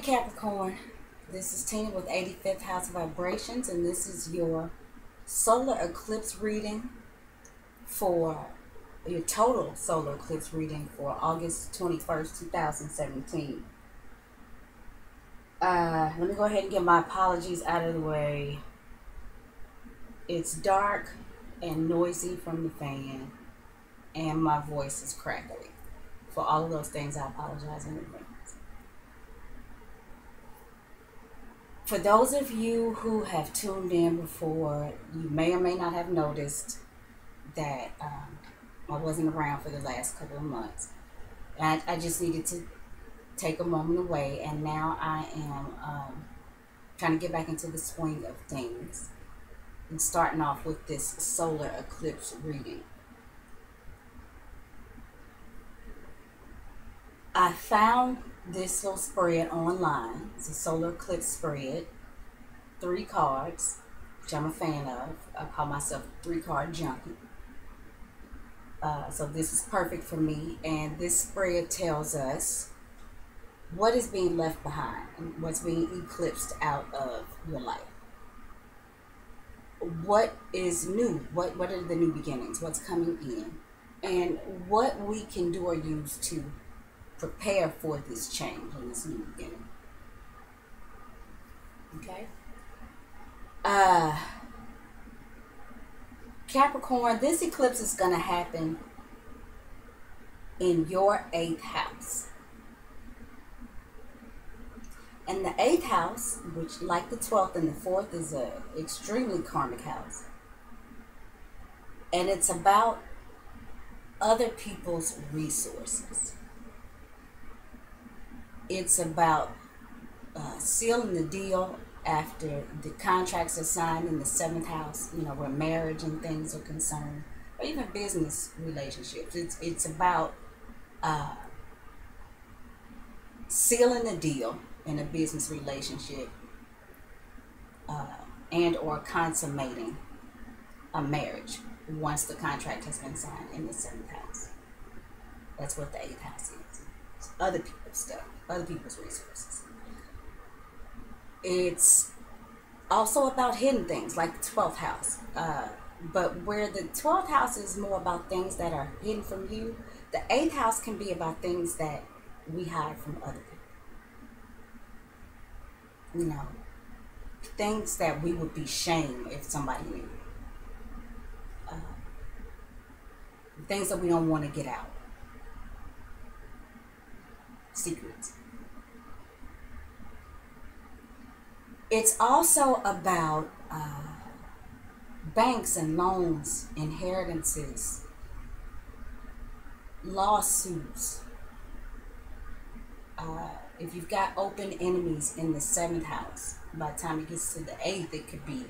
Hey Capricorn, this is Tina with 85th House Vibrations, and this is your solar eclipse reading for your total solar eclipse reading for August 21st, 2017. Let me go ahead and get my apologies out of the way. It's dark and noisy from the fan, and my voice is crackly. For all of those things, I apologize in advance. For those of you who have tuned in before, you may or may not have noticed that I wasn't around for the last couple of months. I just needed to take a moment away, and now I am trying to get back into the swing of things and starting off with this solar eclipse reading. I found this little spread online. It's a solar eclipse spread, 3 cards, which I'm a fan of. I call myself 3-card junkie. So this is perfect for me, and this spread tells us what is being left behind and what's being eclipsed out of your life. What is new? What are the new beginnings? What's coming in? And what we can do or use to prepare for this change and this new beginning. Okay? Capricorn, this eclipse is going to happen in your 8th house. And the 8th house, which like the 12th and the 4th, is a extremely karmic house. And it's about other people's resources. It's about sealing the deal after the contracts are signed in the 7th house, you know, where marriage and things are concerned, or even business relationships. It's about sealing the deal in a business relationship and or consummating a marriage once the contract has been signed in the 7th house. That's what the 8th house is. It's other people's stuff, other people's resources. It's also about hidden things like the 12th house. But where the 12th house is more about things that are hidden from you, the 8th house can be about things that we hide from other people. You know, things that we would be shamed if somebody knew. Things that we don't want to get out. Secrets. It's also about banks and loans, inheritances, lawsuits. If you've got open enemies in the 7th house, by the time it gets to the 8th, it could be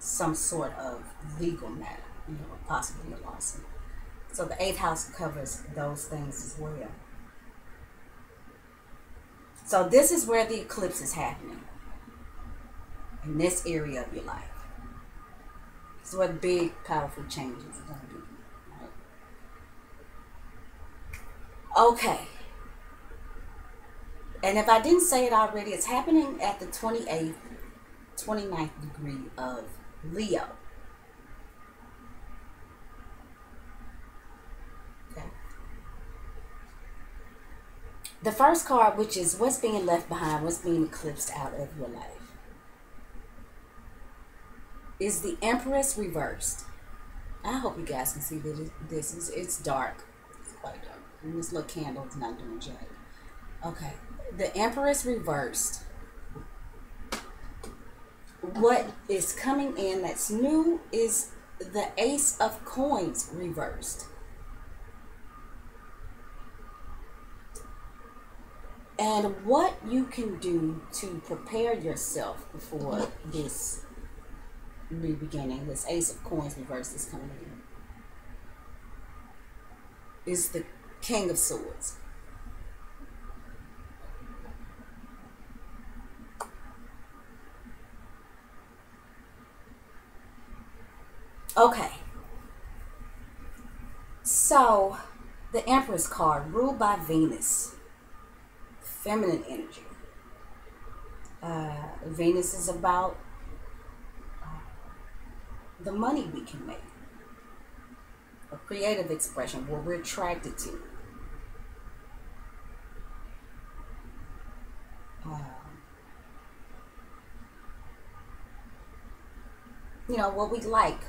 some sort of legal matter, you know, possibly a lawsuit. So the 8th house covers those things as well. So this is where the eclipse is happening, in this area of your life. This is where the big, powerful changes are going to be. Right? Okay. And if I didn't say it already, it's happening at the 28th, 29th degree of Leo. The first card, which is what's being left behind, what's being eclipsed out of your life, is the Empress reversed. I hope you guys can see that it's dark. It's quite dark. And this little candle is not doing jack. Okay. The Empress reversed. What is coming in that's new is the Ace of Coins reversed. And what you can do to prepare yourself before this new beginning, this Ace of Coins reverse is coming in, is the King of Swords. Okay. So, the Empress card, ruled by Venus. feminine energy. Venus is about the money we can make, a creative expression, what we're attracted to. Um, what we like.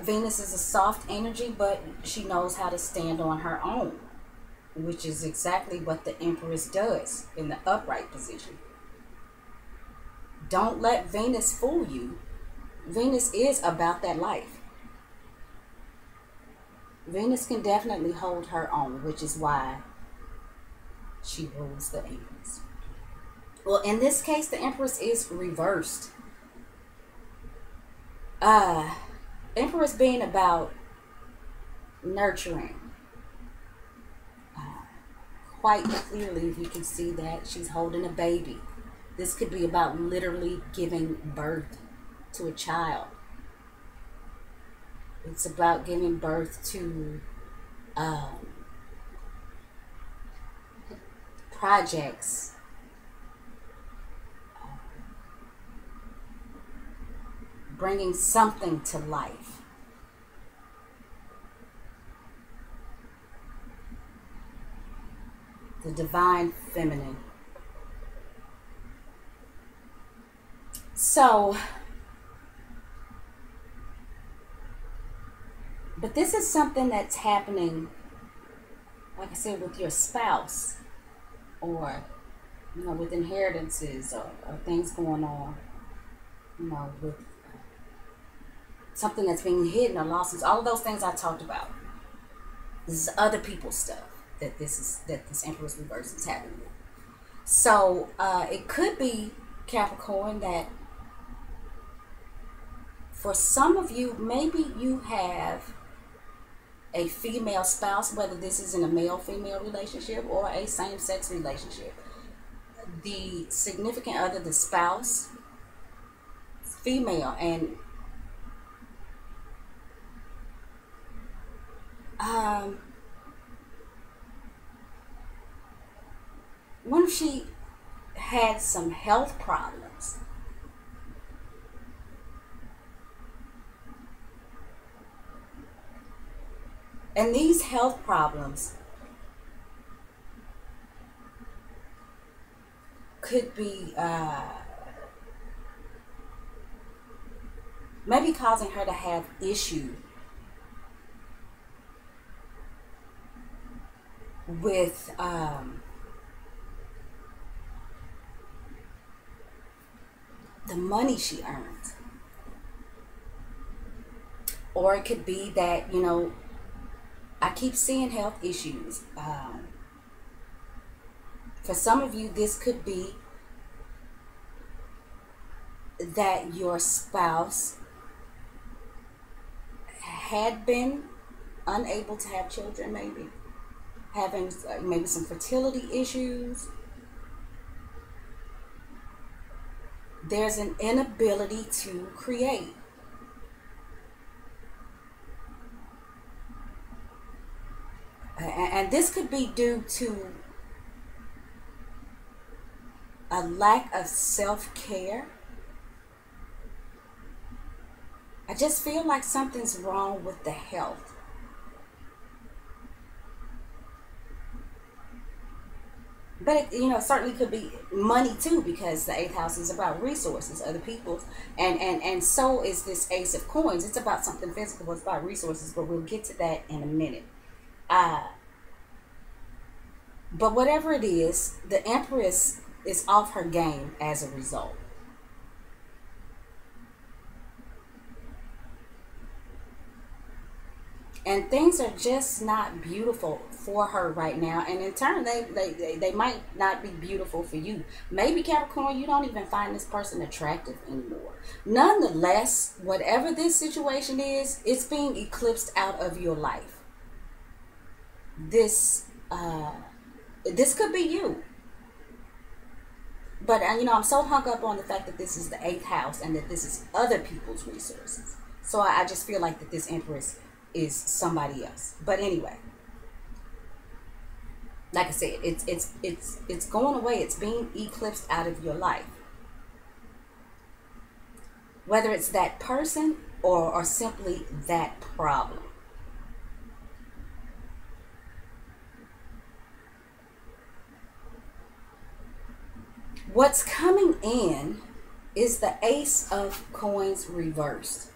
Venus is a soft energy, but she knows how to stand on her own, which is exactly what the Empress does in the upright position. Don't let Venus fool you. Venus is about that life. Venus can definitely hold her own, which is why she rules the Empress. Well, in this case, the Empress is reversed. Empress being about nurturing. Quite clearly, if you can see that, she's holding a baby. This could be about literally giving birth to a child. It's about giving birth to projects, bringing something to life. The divine feminine. So, but this is something that's happening, like I said, with your spouse, or with inheritances, or things going on, with something that's being hidden or lost. All of those things I talked about. This is other people's stuff that this Empress reverse is happening with. So it could be, Capricorn, that for some of you, maybe you have a female spouse, whether this is in a male-female relationship or a same-sex relationship. The significant other, the spouse, female, and what if she had some health problems? And these health problems could be maybe causing her to have issue with the money she earns. Or it could be that, I keep seeing health issues. For some of you, this could be that your spouse had been unable to have children, maybe having maybe some fertility issues. There's an inability to create. And this could be due to a lack of self-care. I just feel like something's wrong with the health. But it certainly could be money too, because the 8th house is about resources, other people's, and so is this Ace of Coins. It's about something physical, it's about resources, but we'll get to that in a minute. But whatever it is, the Empress is off her game as a result. And things are just not beautiful for her right now. And in turn, they might not be beautiful for you. Maybe, Capricorn, you don't even find this person attractive anymore. Nonetheless, whatever this situation is, it's being eclipsed out of your life. This could be you. But, I'm so hung up on the fact that this is the 8th house and that this is other people's resources. So I just feel like that this Empress is somebody else. But anyway, like I said, it's going away. It's being eclipsed out of your life. Whether it's that person or simply that problem. What's coming in is the Ace of Coins reversed.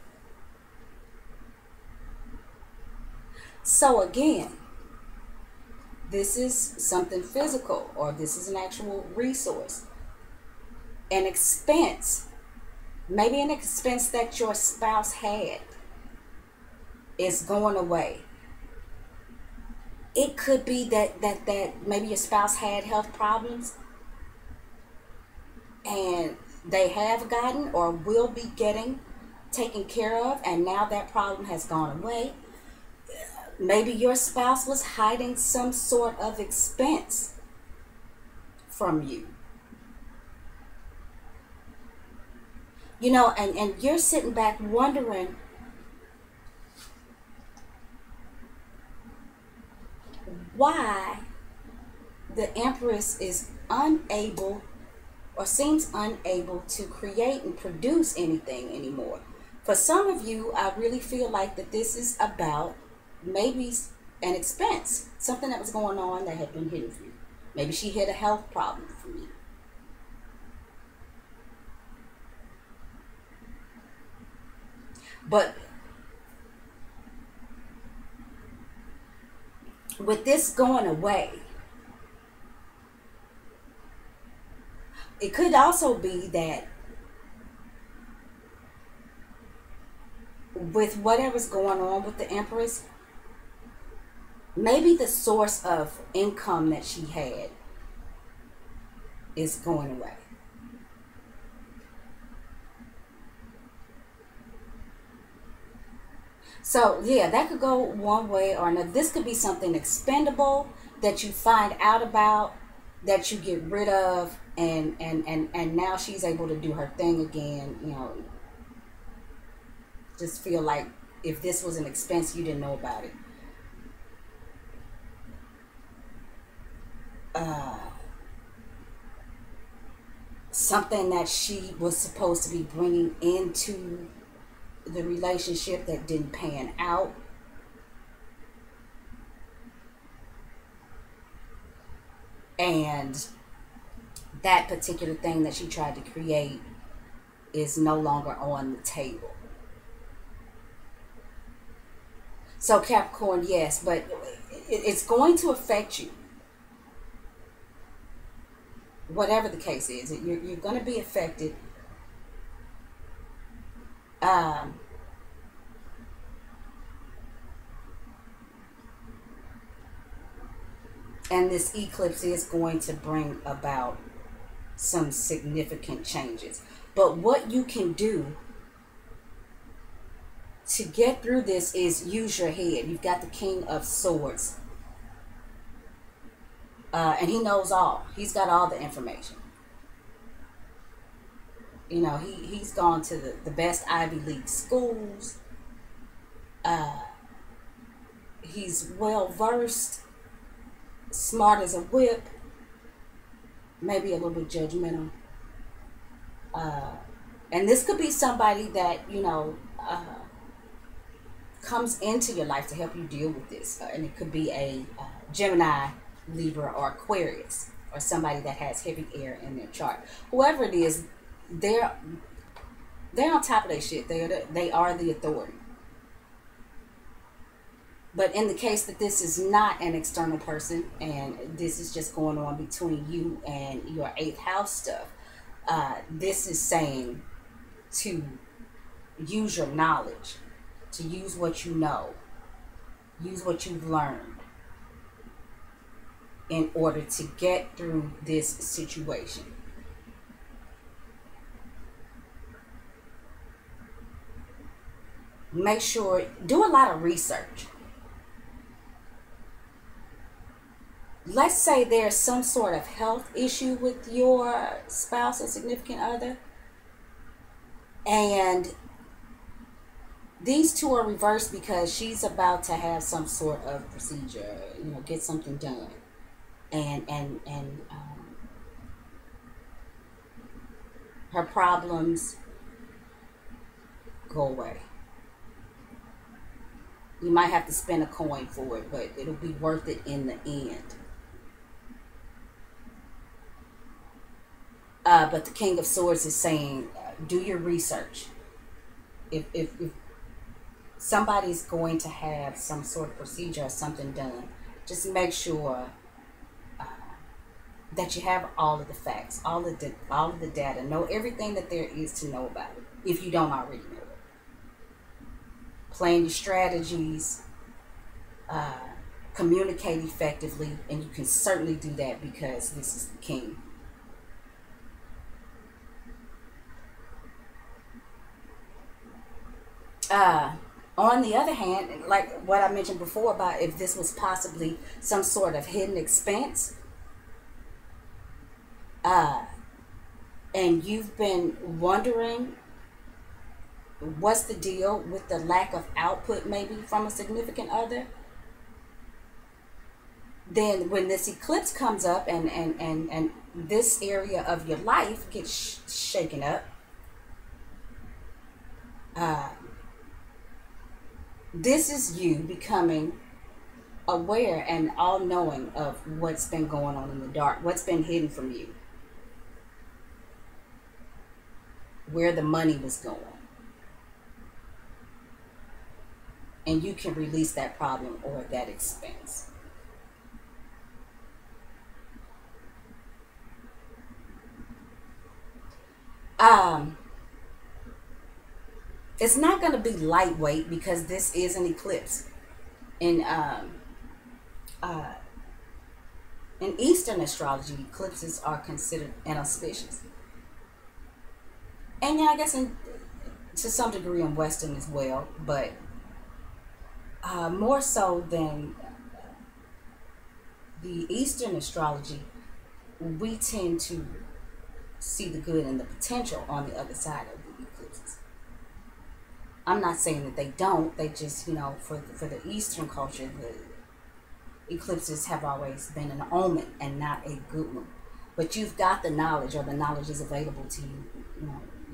So again, this is something physical, or this is an actual resource. An expense, maybe an expense that your spouse had, is going away. It could be that maybe your spouse had health problems and they have gotten or will be getting taken care of, and now that problem has gone away. Maybe your spouse was hiding some sort of expense from you. You know, and you're sitting back wondering, why the Empress is unable or seems unable to create and produce anything anymore. For some of you, I really feel like that this is about maybe an expense, something that was going on that had been hidden from you. Maybe she had a health problem from you. But with this going away, it could also be that with whatever's going on with the Empress, maybe the source of income that she had is going away. So yeah, that could go one way or another. This could be something expendable that you find out about, that you get rid of, and now she's able to do her thing again. You know, just feel like if this was an expense, you didn't know about it. Something that she was supposed to be bringing into the relationship that didn't pan out. And that particular thing that she tried to create is no longer on the table. So Capricorn, yes, but it's going to affect you. Whatever the case is, you're going to be affected. And this eclipse is going to bring about some significant changes. But what you can do to get through this is use your head. You've got the King of Swords. And he knows all. He's got all the information. You know, he's gone to the best Ivy League schools. He's well versed, smart as a whip, maybe a little bit judgmental. And this could be somebody that, you know, comes into your life to help you deal with this. And it could be a Gemini, Libra, or Aquarius, or somebody that has heavy air in their chart. Whoever it is, they're on top of their shit. They are the authority. But in the case that this is not an external person, and this is just going on between you and your 8th house stuff, this is saying to use your knowledge, to use what you know, use what you've learned in order to get through this situation. Make sure, do a lot of research. Let's say there's some sort of health issue with your spouse or significant other, and These two are reversed because she's about to have some sort of procedure, get something done, and her problems go away. You might have to spend a coin for it, but it'll be worth it in the end. But the King of Swords is saying, do your research. If somebody's going to have some sort of procedure or something done, just make sure uh, that you have all of the facts, all of the data, know everything that there is to know about it. If you don't already know it, plan your strategies, uh, communicate effectively, and you can certainly do that because this is the king. Uh, on the other hand, like what I mentioned before about if this was possibly some sort of hidden expense, uh, and you've been wondering what's the deal with the lack of output maybe from a significant other, then when this eclipse comes up and this area of your life gets shaken up, uh, this is you becoming aware and all knowing of what's been going on in the dark, what's been hidden from you, where the money was going. And you can release that problem or that expense. Um, it's not going to be lightweight because this is an eclipse. In uh, in Eastern astrology, eclipses are considered inauspicious, and yeah, I guess to some degree in Western as well, but more so than the Eastern astrology, we tend to see the good and the potential on the other side of the eclipses. I'm not saying that they don't. They just, for the Eastern culture, the eclipses have always been an omen and not a good one. But you've got the knowledge, or the knowledge is available to you.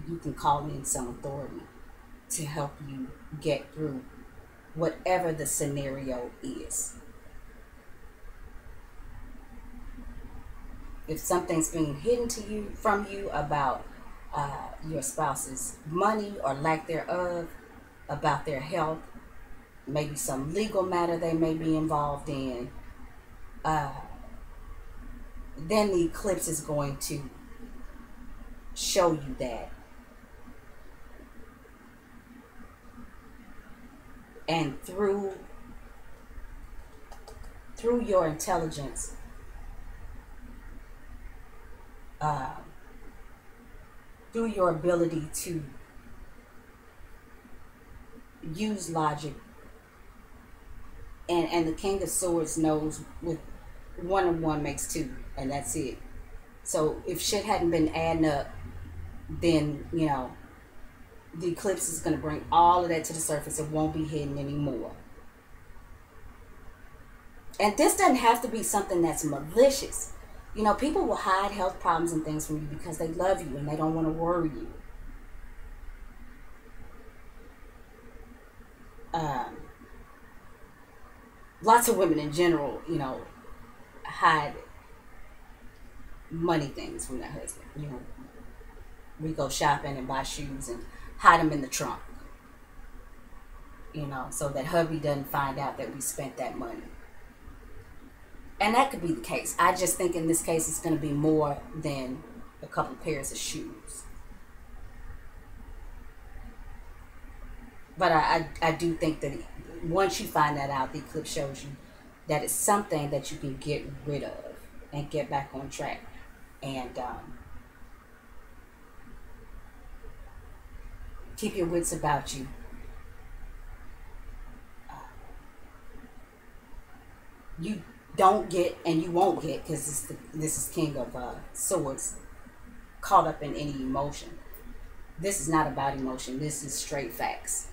You can call in some authority to help you get through whatever the scenario is. If something's being hidden to you from you about your spouse's money or lack thereof, about their health, maybe some legal matter they may be involved in, uh, then the eclipse is going to show you that. And through your intelligence, uh, through your ability to use logic, and the King of Swords knows with one and one makes two, and that's it. So if shit hadn't been adding up, then the eclipse is going to bring all of that to the surface. It won't be hidden anymore. And this doesn't have to be something that's malicious. People will hide health problems and things from you because they love you and they don't want to worry you. Um, Lots of women in general, hide money things from their husband. We go shopping and buy shoes and hide them in the trunk, so that hubby doesn't find out that we spent that money. And that could be the case. I just think in this case it's going to be more than a couple pairs of shoes. But I do think that once you find that out, the eclipse shows you that it's something that you can get rid of and get back on track. And keep your wits about you. You don't get, and you won't get, because this is King of Swords, caught up in any emotion. This is not about emotion. This is straight facts.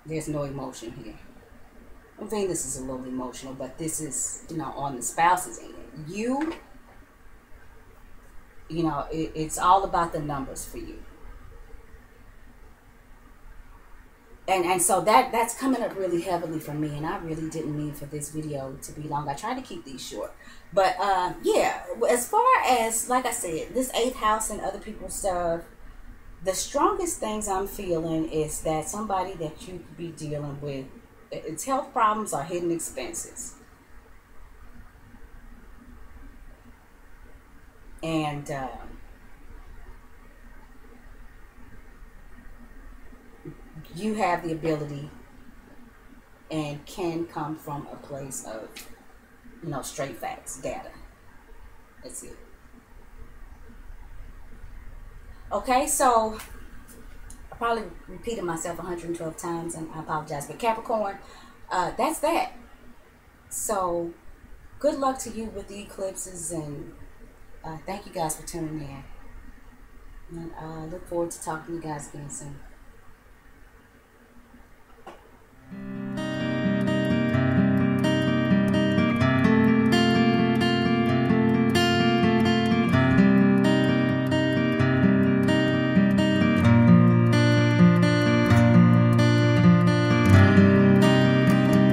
There's no emotion here. Venus is a little emotional, but this is, on the spouse's end. It's all about the numbers for you. And so that's coming up really heavily for me, and I really didn't mean for this video to be long. I tried to keep these short, but yeah, as far as, like I said, this eighth house and other people's stuff, the strongest things I'm feeling is that somebody that you could be dealing with, it's health problems or hidden expenses, and you have the ability and can come from a place of, straight facts, data. That's it. Okay, so I probably repeated myself 112 times, and I apologize. But Capricorn, that's that. So good luck to you with the eclipses, and thank you guys for tuning in. And I look forward to talking to you guys again soon.